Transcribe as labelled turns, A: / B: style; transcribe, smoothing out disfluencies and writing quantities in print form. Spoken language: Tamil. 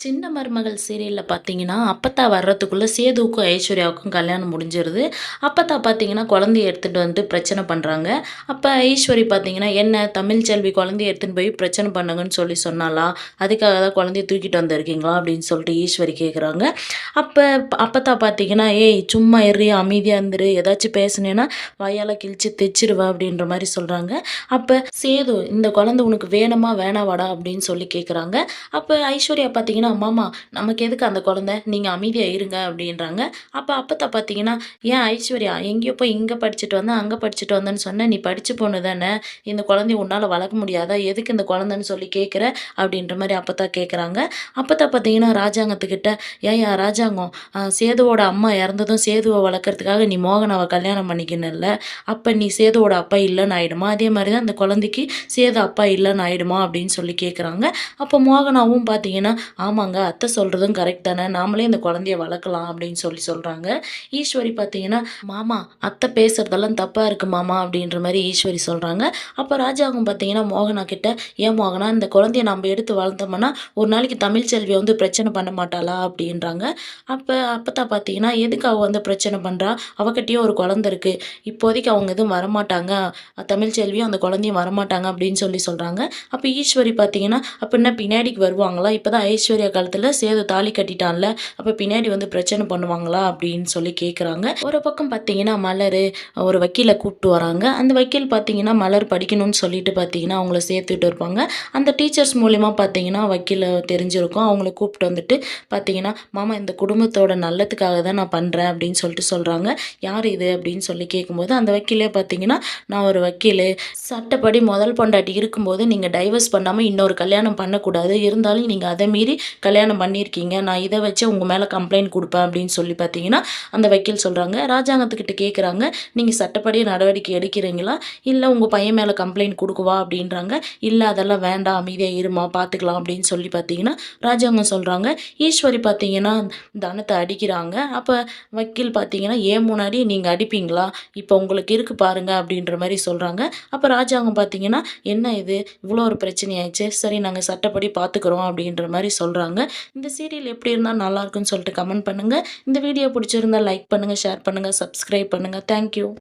A: சின்ன மருமகள் சீரியல்ல பார்த்தீங்கன்னா, அப்பத்தா வர்றதுக்குள்ள சேதுவுக்கும், ஐஸ்வர்யாவுக்கும் கல்யாணம் முடிஞ்சிருது. அப்பத்தா பார்த்தீங்கன்னா, குழந்தைய எடுத்துட்டு வந்து பிரச்சனை பண்றாங்க. அப்ப ஐஸ்வரி பார்த்தீங்கன்னா, "என்ன தமிழ்ச்செல்வி குழந்தைய எடுத்துன்னு போய் பிரச்சனை பண்ணுங்கன்னு சொல்லி சொன்னாளா? அதுக்காக தான் குழந்தைய தூக்கிட்டு வந்திருக்கீங்களா?" அப்படின்னு சொல்லிட்டு ஈஸ்வரி கேட்குறாங்க. அப்ப அப்பத்தா பார்த்தீங்கன்னா, "ஏய் சும்மா இருடி, அமைதியா இருந்துரு. ஏதாச்சும் பேசுனேன்னா வாயால கிழிச்சு தெச்சிருவேன்." அப்படின்ற மாரி சொல்றாங்க. அப்ப சேது, "இந்த குழந்தை உனக்கு வேணுமா? வேணாவாடா?" அப்படின்னு சொல்லி கேட்குறாங்க. அப்ப ஐஸ்வர்யா பார்த்தீங்கன்னா, "மாமா நமக்கு எதுக்கு அந்த குழந்தை? நீங்க அமைதியா இருங்க" அப்படின்றாங்க. அப்ப அப்பத்தா பார்த்தீங்கன்னா, "ஏன் ஐஸ்வர்யா எங்கேயோ போய் இங்க படிச்சுட்டு வந்தேன், அங்க படிச்சுட்டு வந்தேன்னு சொன்ன. நீ படிச்ச பொண்ணு தானே! இந்த குழந்தைய உன்னால வளர்க்க முடியாதா? எதுக்கு இந்த குழந்தைன்னு சொல்லி கேட்குற?" அப்படின்ற மாரி அப்பத்தா கேட்குறாங்க. அப்பத்தா பார்த்தீங்கன்னா, ராஜாங்கத்துக்கிட்ட, "ஏன்யா ராஜாங்கம், சேதுவோட அம்மா இறந்ததும் சேதுவ வளர்க்கறதுக்காக நீ மோகனாவ கல்யாணம் பண்ணிக்கினல்ல. அப்ப நீ சேதுவோட அப்பா இல்லன்னு ஆயிடுமா? அதே மாரி தான் இந்த குழந்தைக்கு சேது அப்பா இல்லன்னு ஆயிடுமா?" அப்படின்னு சொல்லி கேட்குறாங்க. அப்போ மோகனாவும் பார்த்தீங்கன்னா, "ஆமாங்க, அத்தை சொல்றதும் கரெக்ட் தானே. நாமளே இந்த குழந்தைய வளர்க்கலாம்." அப்படின்னு சொல்லி சொல்றாங்க. ஈஸ்வரி பார்த்தீங்கன்னா, "மாமா அத்தை பேசுறதெல்லாம் தப்பா இருக்கு மாமா." அப்படின்ற மாரி ஈஸ்வரி சொல்றாங்க. அப்ப ராஜாவும் பார்த்தீங்கன்னா, மோகனா கிட்ட, "ஏன் மோகனா, இந்த குழந்தைய நம்ப எடுத்து வளர்த்தோம்னா, ஒரு நாளைக்கு தமிழ்ச்செல்வி வந்து பிரச்சனை பண்ண மாட்டாளா?" அப்படின்றாங்க. அப்ப அப்பத்தா பார்த்தீங்கன்னா, "எதுக்கு அவ வந்து பிரச்சனை பண்றா? அவகிட்டயும் ஒரு குழந்தை இருக்கு. இப்போதைக்கு அவங்க எதுவும் வரமாட்டாங்க. தமிழ்ச்செல்வியும் அந்த குழந்தையும் வரமாட்டாங்க." அப்படின்னு சொல்லி சொல்றாங்க. அப்ப ஈஸ்வரி பார்த்தீங்கன்னா, "அப்ப என்ன பின்னாடிக்கு வருவாங்களா? இப்பதான் ஐஸ்வர்யா காலத்துல சேது தாலி கட்டிட்டான்ல. அப்ப பின்னாடி வந்து பிரச்சனை பண்ணுவாங்களா?" அப்படின்னு சொல்லி கேட்குறாங்க. ஒரு பக்கம் பார்த்தீங்கன்னா, மலரு ஒரு வக்கீல கூப்ட்டு வராங்க. அந்த வக்கீல் பார்த்தீங்கன்னா, மலர் படிக்கணும்னு சொல்லிட்டு பார்த்தீங்கன்னா, அவங்கள சேர்த்துட்டு இருப்பாங்க. அந்த டீச்சர்ஸ் மூலியமா பார்த்தீங்கன்னா, வக்கீல தெரிஞ்சிருக்கும். அவங்கள கூப்ட்டு வந்துட்டு பார்த்தீங்கன்னா, "மாமா இந்த குடும்பத்தோட நல்லதுக்காக தான் நான் பண்றேன்." அப்படின்னு சொல்லிட்டு சொல்றாங்க. "யார் இது?" அப்படின்னு சொல்லி கேட்கும்போது, அந்த வக்கீலே பார்த்தீங்கன்னா, "நான் ஒரு வக்கீலு. சட்டப்படி முதல் பொண்டாட்டி இருக்கும்போது நீங்க டைவர்ஸ் பண்ணாம இன்னொரு கல்யாணம் பண்ணக்கூடாது. இருந்தாலும் நீங்க அத மீறி கல்யாணம் பண்ணியிருக்கீங்க. நான் இத வச்சு உங்க மேல கம்ப்ளைண்ட் குடுப்பேன்." அப்படின்னு சொல்லி பார்த்தீங்கன்னா, அந்த வக்கீல் சொல்றாங்க. ராஜாங்கத்துக்கிட்ட கேட்குறாங்க, "நீங்க சட்டப்படி நடவடிக்கை எடுக்கிறீங்களா? இல்ல உங்க பையன் மேல கம்ப்ளைண்ட் குடுக்கவா?" அப்படின்றாங்க. "இல்ல அதெல்லாம் வேண்டாம். அமைதியா இரும்மா, பார்த்துக்கலாம்." அப்படின்னு சொல்லி பார்த்தீங்கன்னா, ராஜாங்கம் சொல்றாங்க. ஈஸ்வரி பார்த்தீங்கன்னா, தனத்த அடிக்கிறாங்க. அப்ப வக்கீல் பார்த்தீங்கன்னா, "ஏன் முன்னாடி நீங்க அடிப்பீங்களா? இப்ப உங்களுக்கு இருக்கு பாருங்க." அப்படின்ற மாரி சொல்றாங்க. அப்ப ராஜாங்கம் பார்த்தீங்கன்னா, "என்ன இது? இவ்வளோ ஒரு பிரச்சனையாயிடுச்சே. சரி நாங்க சட்டப்படி பார்த்துக்குறோம்." அப்படின்ற மாரி சொல்றாங்க. இந்த சீரியல் எப்படி இருந்தா நல்லாருக்குன்னு சொல்லிட்டு கமெண்ட் பண்ணுங்க. இந்த வீடியோ பிடிச்சிருந்தா லைக் பண்ணுங்க, ஷேர் பண்ணுங்க, சப்ஸ்கிரைப் பண்ணுங்க. Thank you.